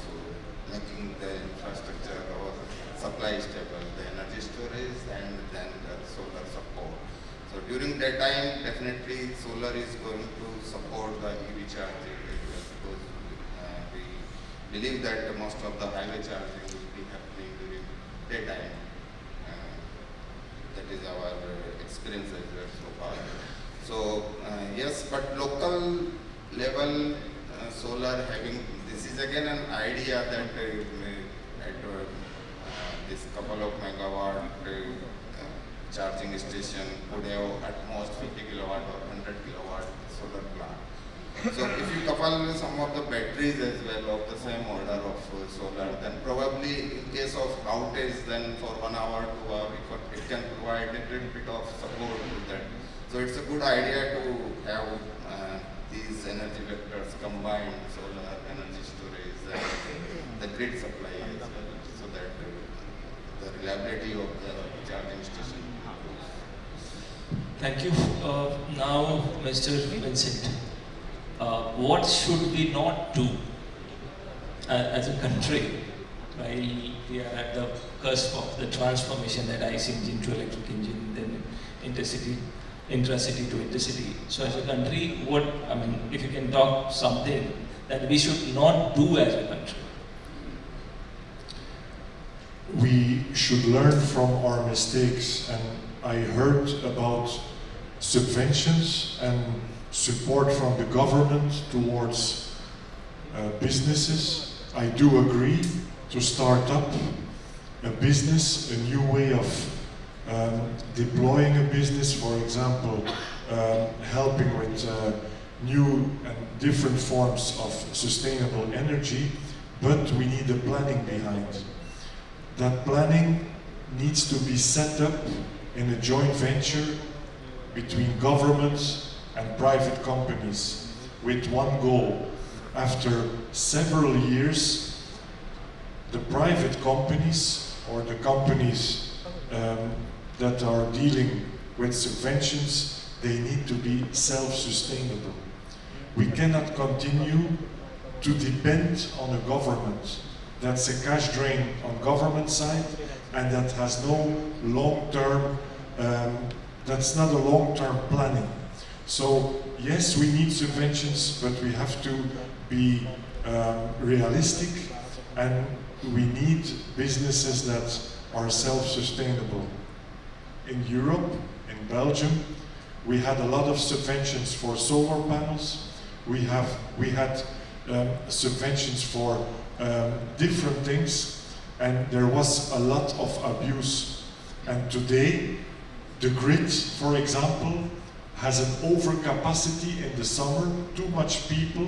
making the infrastructure or supply stable, the energy storage and then the solar support. So during that time, definitely solar is going to support the EV charging because we believe that most of the highway charging will be happening during daytime. That is our experience as well so far. So yes, but local level solar having, this is again an idea that at this couple of megawatt charging station could have at most 50 kilowatt or 100 kilowatt solar plant. So if you couple some of the batteries as well of the same order of solar, then probably in case of outage, then for 1 hour, 2 hours, it can provide a little bit of support to that. So it's a good idea to have these energy vectors combined, solar, energy storage, and the grid supply as well, so that the reliability of the charging station improves. Thank you. Now, Mr. Vincent, what should we not do as a country while we are at the cusp of the transformation, that ICE engine to electric engine, then intracity to intercity? So as a country, if you can talk something that we should not do as a country? We should learn from our mistakes, and I heard about subventions and support from the government towards businesses. I do agree to start up a business, a new way of deploying a business, for example, helping with new and different forms of sustainable energy, but we need a planning behind. That planning needs to be set up in a joint venture between governments and private companies with one goal. After several years, the private companies or the companies that are dealing with subventions, they need to be self-sustainable. We cannot continue to depend on a government. That's a cash drain on government side, and that has no long-term that's not a long-term planning. So yes, we need subventions, but we have to be realistic, and we need businesses that are self-sustainable. In Europe, in Belgium, we had a lot of subventions for solar panels. We had subventions for different things, and there was a lot of abuse. And today, the grid, for example, has an overcapacity in the summer. Too much people,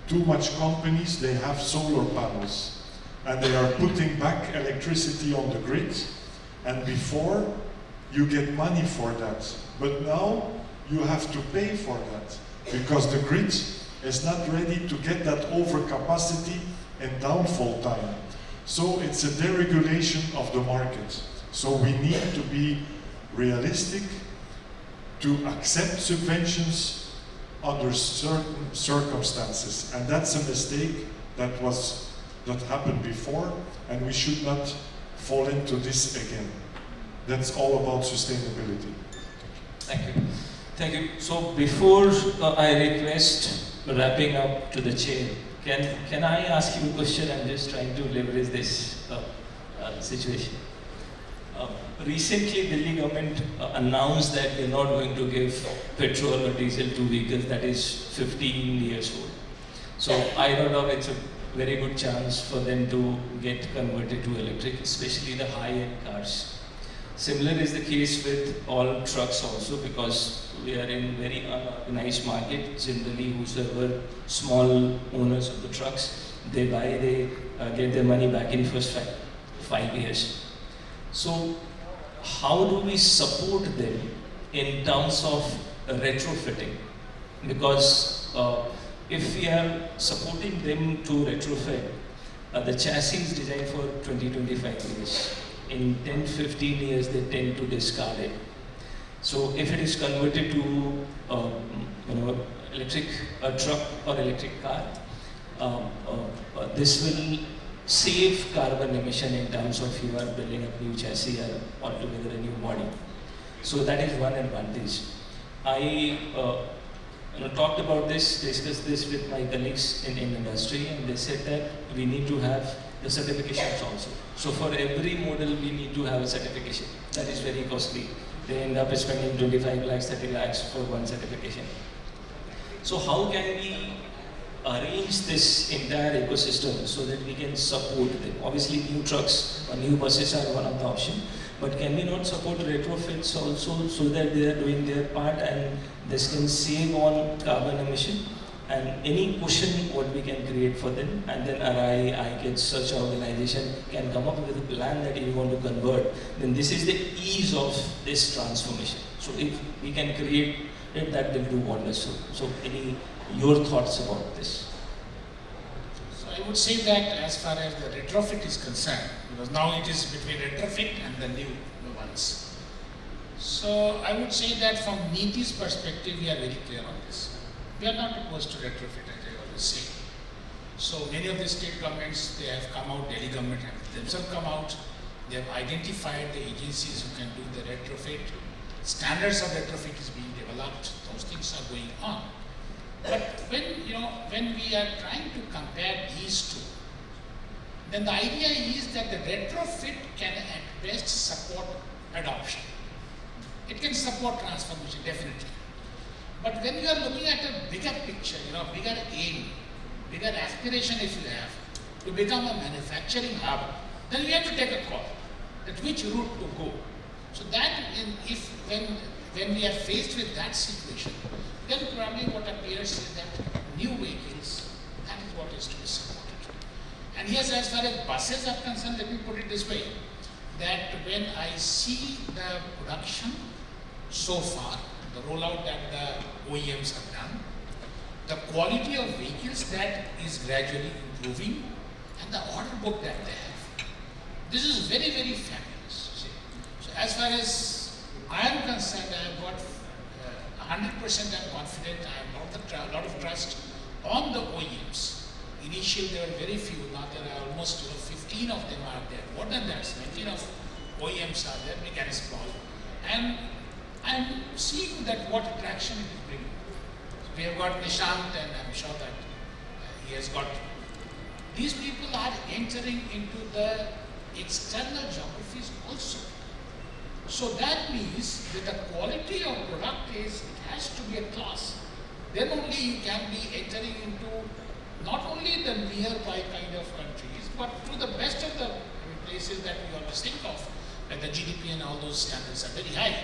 too much companies, they have solar panels. And they are putting back electricity on the grid. And before, you get money for that. But now, you have to pay for that. Because the grid is not ready to get that overcapacity in downfall time. So it's a deregulation of the market. So we need to be realistic, to accept subventions under certain circumstances. And that's a mistake that happened before, and we should not fall into this again. That's all about sustainability. Thank you. Thank you. So before I request wrapping up to the chair, can I ask you a question? I'm just trying to leverage this situation. Recently, Delhi government announced that they're not going to give petrol or diesel to vehicles that is 15 years old. So I don't know, it's a very good chance for them to get converted to electric, especially the high-end cars. Similar is the case with all trucks also, because we are in very unorganized market. Generally, whosoever small owners of the trucks, they get their money back in first 5 years. So how do we support them in terms of retrofitting? Because if we are supporting them to retrofit, the chassis is designed for 20-25 years. In 10-15 years, they tend to discard it. So if it is converted to electric truck or electric car, this will save carbon emission in terms of you are building a new chassis or altogether a new body. So that is one advantage. I talked about this, discussed this with my colleagues in industry, and they said that we need to have the certifications also. So for every model, we need to have a certification. That is very costly. They end up spending 25 lakhs, 30 lakhs for one certification. So how can we arrange this entire ecosystem so that we can support them? Obviously, new trucks or new buses are one of the options, but can we not support retrofits also so that they are doing their part and this can save on carbon emission? And any cushion what we can create for them, and then RI, ICAT, such organization can come up with a plan that you want to convert, then this is the ease of this transformation. So if we can create it, that will do wonders. So your thoughts about this? So I would say that as far as the retrofit is concerned, because now it is between retrofit and the new ones. So I would say that from NITI's perspective, we are very clear on this. We are not opposed to retrofit, as I always say. So many of the state governments, they have come out, Delhi government have themselves come out, they have identified the agencies who can do the retrofit. Standards of retrofit is being developed, those things are going on. But when we are trying to compare these two, then the idea is that the retrofit can at best support adoption. It can support transformation, definitely. But when you are looking at a bigger picture, bigger aim, bigger aspiration if you have, to become a manufacturing hub, then we have to take a call at which route to go. So that when we are faced with that situation, then probably what appears is that new vehicles, that is what is to be supported. And yes, as far as buses are concerned, let me put it this way, that when I see the production so far, the rollout that the OEMs have done, the quality of vehicles that is gradually improving, and the order book that they have. This is very, very fabulous. So as far as I am concerned, I have got 100% I'm confident, I have a lot of trust on the OEMs. Initially there were very few, now there are almost 15 of them are there, more than that, 17 of OEMs are there, big and small. And I'm seeing that what traction it is bringing. So we have got Nishant, and I'm sure that he has got. These people are entering into the external geographies also. So that means that the quality of product is, it has to be a class. Then only you can be entering into not only the nearby kind of countries, but to the best of the places that we always think of, like the GDP and all those standards are very high.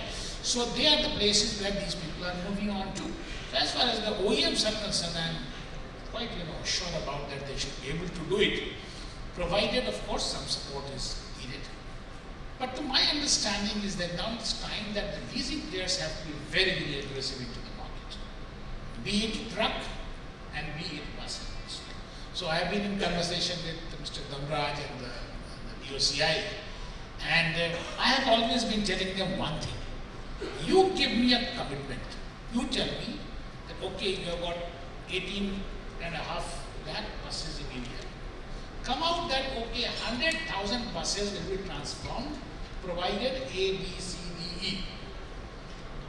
So they are the places where these people are moving on to. So as far as the OEMs are concerned, I'm quite sure about that they should be able to do it, provided of course some support is needed. But to my understanding is that now it's time that the leasing players have to be very, very aggressive into the market, be it truck and be it bus. So I have been in conversation with Mr. Dharmaraj and the BOCI, and I have always been telling them one thing. You give me a commitment. You tell me that okay, you have got 18.5 lakh buses in India. Come out that okay, 100,000 buses will be transformed, provided A, B, C, D, E.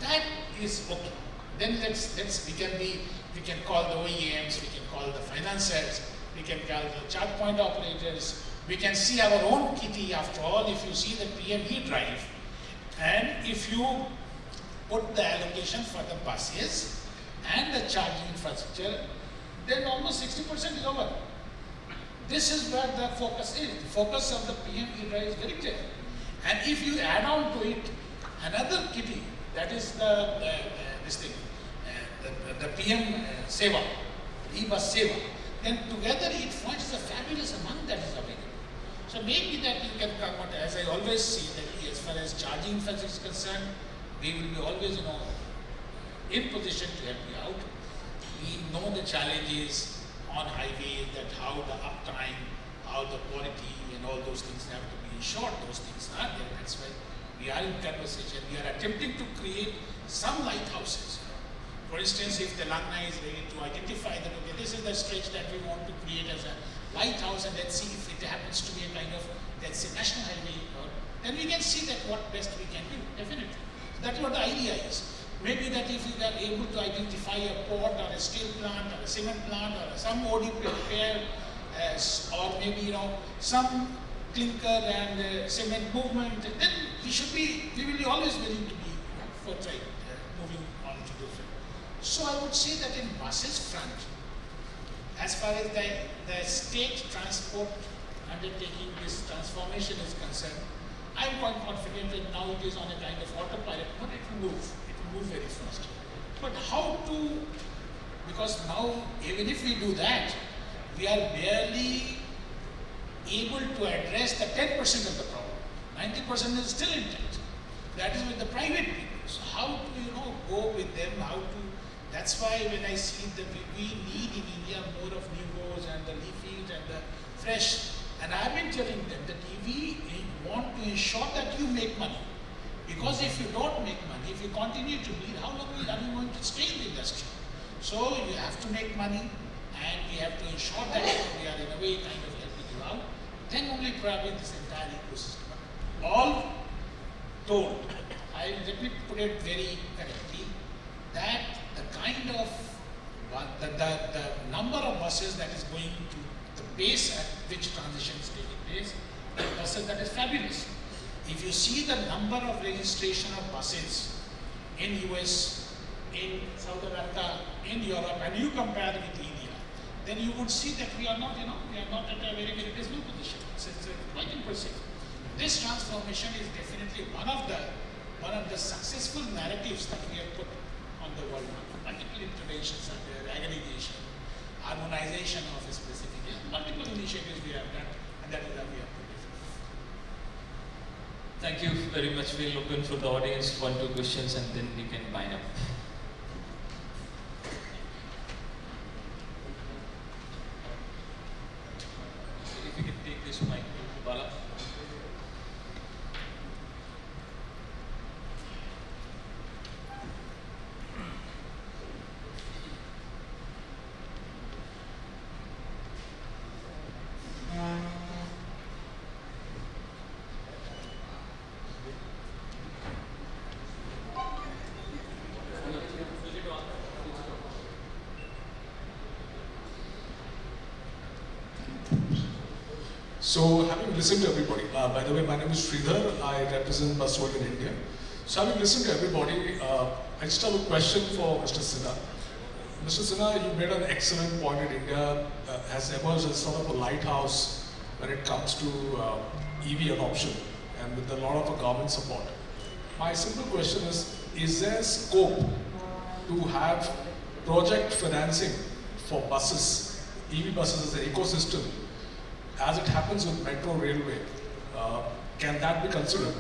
That is okay. Then we can call the OEMs, we can call the financiers, we can call the charge point operators, we can see our own kitty. After all, if you see the PM drive, and if you put the allocation for the buses and the charging infrastructure, then almost 60% is over. This is where the focus is. The focus of the PM drive is very clear. And if you add on to it another kitty, that is the PM Seva, e-bus Seva, then together it forms a fabulous amount that is available. So maybe that you can come out, as I always see that as far as charging infrastructure is concerned, we will be always in position to help you out. We know the challenges on highways, that how the uptime, how the quality and all those things have to be ensured. Those things are there. That's why we are in conversation. We are attempting to create some lighthouses. For instance, if Telangana is ready to identify that, okay, this is the stretch that we want to create as a lighthouse, and let's see if it happens to be a kind of, let's say, national highway, then we can see that what best we can do, definitely. So that's what the idea is. Maybe that if you are able to identify a port or a steel plant or a cement plant or some OD repair, or maybe some clinker and cement movement, then we will be always willing to be forthright moving on to different. So I would say that in buses front, as far as the state transport undertaking this transformation is concerned, I am quite confident that now it is on a kind of autopilot, but it will move. It will move very fast. But how to, because now even if we do that, we are barely able to address the 10% of the problem. 90% is still intact. That is with the private people. So how to go with them, how to, that's why when I see that we need in India more of Nivos and the leafy and the fresh, and I have been telling them that we want to ensure that you make money. Because if you don't make money, if you continue to bleed, how long are you going to stay in the industry? So you have to make money, and we have to ensure that we are in a way kind of helping you out. Then only probably this entire ecosystem. All told, let me put it very correctly, that the kind of, the number of buses that is going to the pace at which transition is taking place, the buses, that is fabulous. If you see the number of registration of buses in US, in South America, in Europe, and you compare with India, then you would see that we are not, we are not at a very, very dismal position. It's quite impressive. This transformation is definitely one of the successful narratives that we have put on the world market. Multiple interventions are there, aggregation, harmonization of a specific, multiple initiatives we have done, and that is how we have put it. Thank you very much. We'll open for the audience, 1-2 questions, and then we can wind up. If you can take this mic to Bala. So having listened to everybody, by the way, my name is Sridhar, I represent Bus World in India. So having listened to everybody, I just have a question for Mr. Sinha. Mr. Sinha, you made an excellent point that India has emerged as sort of a lighthouse when it comes to EV adoption and with a lot of government support. My simple question is there scope to have project financing for buses, EV buses as an ecosystem, as it happens with metro railway? Can that be considered?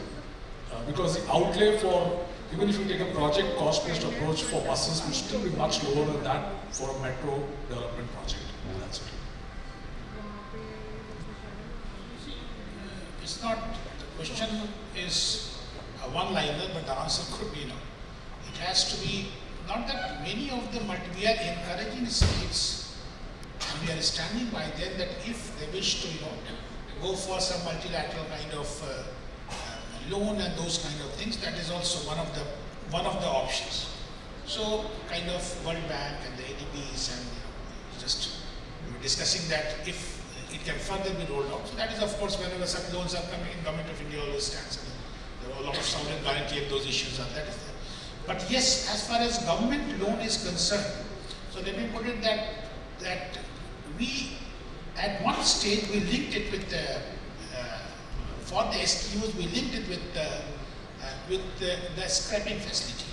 Because the outlay for, even if you take a project cost-based approach for buses, will still be much lower than that for a metro development project. That's it. It's not, the question is a one-liner, but the answer could be no. It has to be, not that many of them, but we are encouraging states and we are standing by them that if they wish to, go for some multilateral kind of loan and those kind of things, that is also one of the options. So kind of World Bank and the ADBs and just we were discussing that if it can further be rolled out. So that is of course whenever some loans are coming in, Government of India always stands. There are a lot of sovereign guarantee and those issues are that is there. But yes, as far as government loan is concerned, so let me put it that we at one stage we linked it with for the STUs, we linked it with the scrapping facility.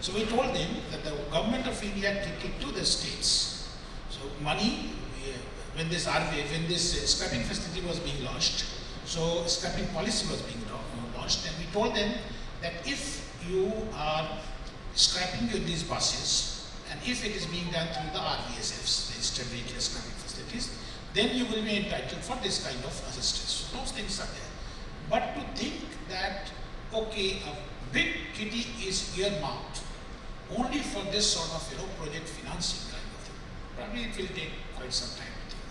So we told them that the Government of India took it to the states. So money, when this scrapping facility was being launched, so scrapping policy was being launched, and we told them that if you are scrapping these buses, and if it is being done through the RVSFs, registered vehicle scrapping facilities, then you will be entitled for this kind of assistance. So those things are there. But to think that, okay, a big kitty is earmarked only for this sort of, project financing kind of thing, probably it will take quite some time to think of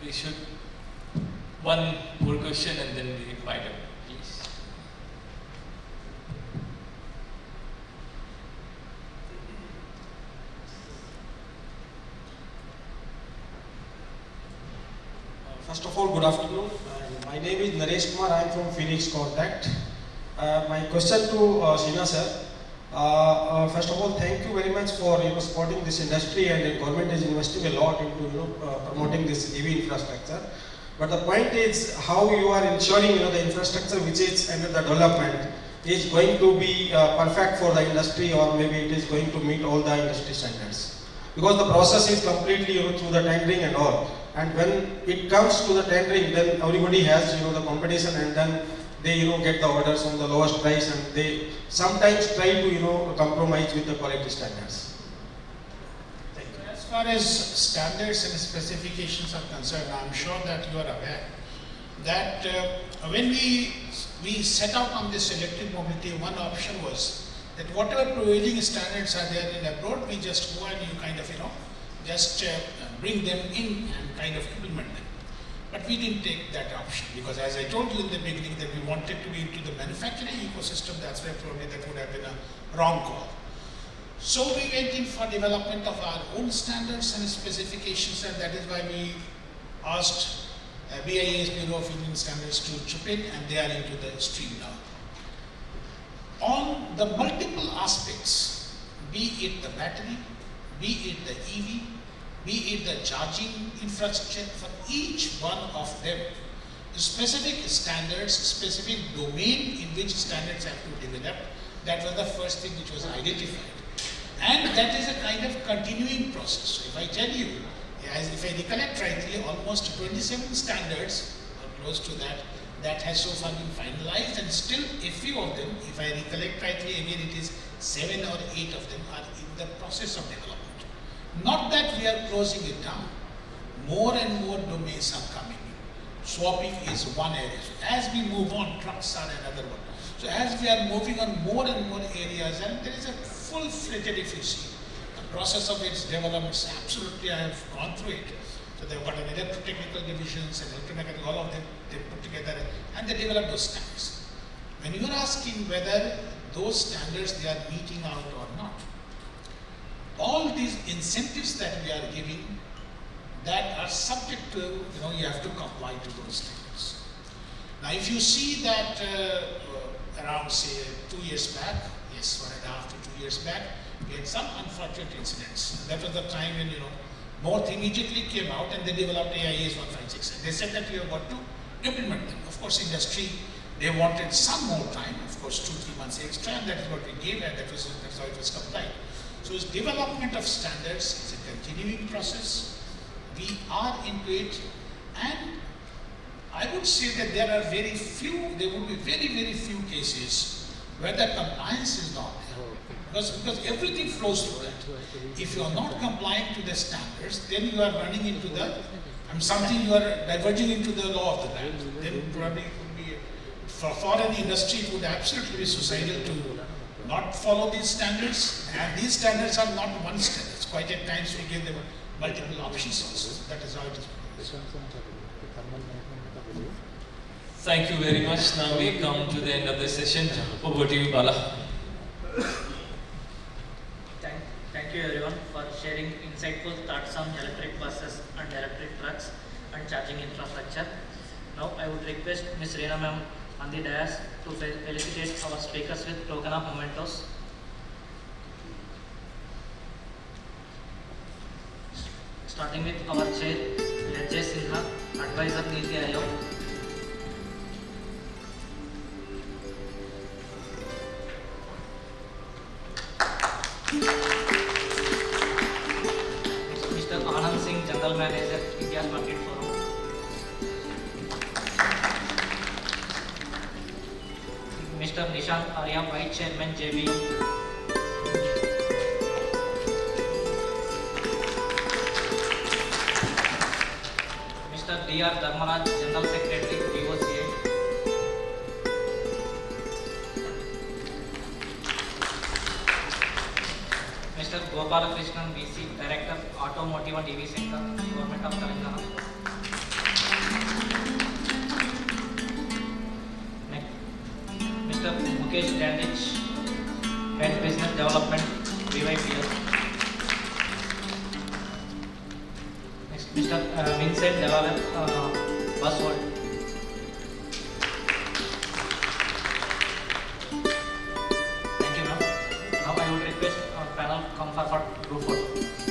that. We should, one more question and then we invite him, please. First of all, good afternoon. My name is Naresh Kumar. I am from Phoenix Contact. My question to Sinha sir. First of all, thank you very much for supporting this industry, and the government is investing a lot into promoting this EV infrastructure. But the point is how you are ensuring the infrastructure which is under the development is going to be perfect for the industry, or maybe it is going to meet all the industry standards. Because the process is completely through the tendering and all. And when it comes to the tendering, then everybody has the competition, and then they get the orders on the lowest price, and they sometimes try to compromise with the quality standards. Thank you. As far as standards and specifications are concerned, I am sure that you are aware that when we set out on this electric mobility, one option was that whatever prevailing standards are there in abroad, we just go and just bring them in and kind of implement them. But we didn't take that option because, as I told you in the beginning, that we wanted to be into the manufacturing ecosystem. That's why probably that would have been a wrong call. So we went in for development of our own standards and specifications, and that is why we asked BIS, Bureau of Indian Standards, to chip in, and they are into the stream now. On the multiple aspects, be it the battery, be it the EV, be it the charging infrastructure, for each one of them, specific standards, specific domain in which standards have to develop, that was the first thing which was identified. And that is a kind of continuing process. So if I tell you, as if I recollect rightly, almost 27 standards, or close to that, that has so far been finalized, and still a few of them, if I recollect rightly, again it is 7 or 8 of them are in the process of development. Not that we are closing it down. More and more domains are coming in. Swapping is one area. So as we move on, trucks are another one. So as we are moving on more and more areas, and there is a full-fledged, if you see, the process of its development, absolutely I have gone through it. So they've got an electrotechnical divisions and electromechanical, all of them, they put together and they develop those standards. When you are asking whether those standards they are meeting out or not, all these incentives that we are giving, that are subject to, you have to comply to those standards. Now, if you see that around, say, 2 years back, yes, 1.5 to 2 years back, we had some unfortunate incidents. That was the time when, both immediately came out and they developed AIAs 156. And they said that we have got to implement them. Of course, industry, they wanted some more time, of course, 2-3 months extra, and that is what we gave, and that's how it was complied. So, this development of standards is a continuing process. We are into it, and I would say that there would be very, very few cases where the compliance is not there. Because everything flows through that. If you are not complying to the standards, then you are running into something you are diverging into the law of the land. Then probably it would be, for an industry, it would absolutely be suicidal to not follow these standards. And these standards are not one standard. Quite at times we give them multiple options also. That is how it is. Thank you very much. Now we come to the end of the session. Over to you, Bala. Thank you everyone for sharing insightful thoughts on electric buses and electric trucks and charging infrastructure. Now I would request Ms. Reena ma'am on the dais to felicitate our speakers with token of mementos. Starting with our chair, Sinha Advisor, NITI Aayog. Mr. Anand Singh, General Manager, India's Market Forum. Mr. Nishant, Arya, Vice Chairman, JBU. Mr. D.R. Dharmaraj, General Secretary, BOCI. Mr. Gopalakrishnan, VC, Director, Automotive and EV Center, Government of Telangana. Next, Mr. Mukesh, Daddich, Head Business Development, BYPS. Next, Mr. Vincent, Dewaele, Bus World. Thank you, ma'am. Now I would request our panel come forward, group photo.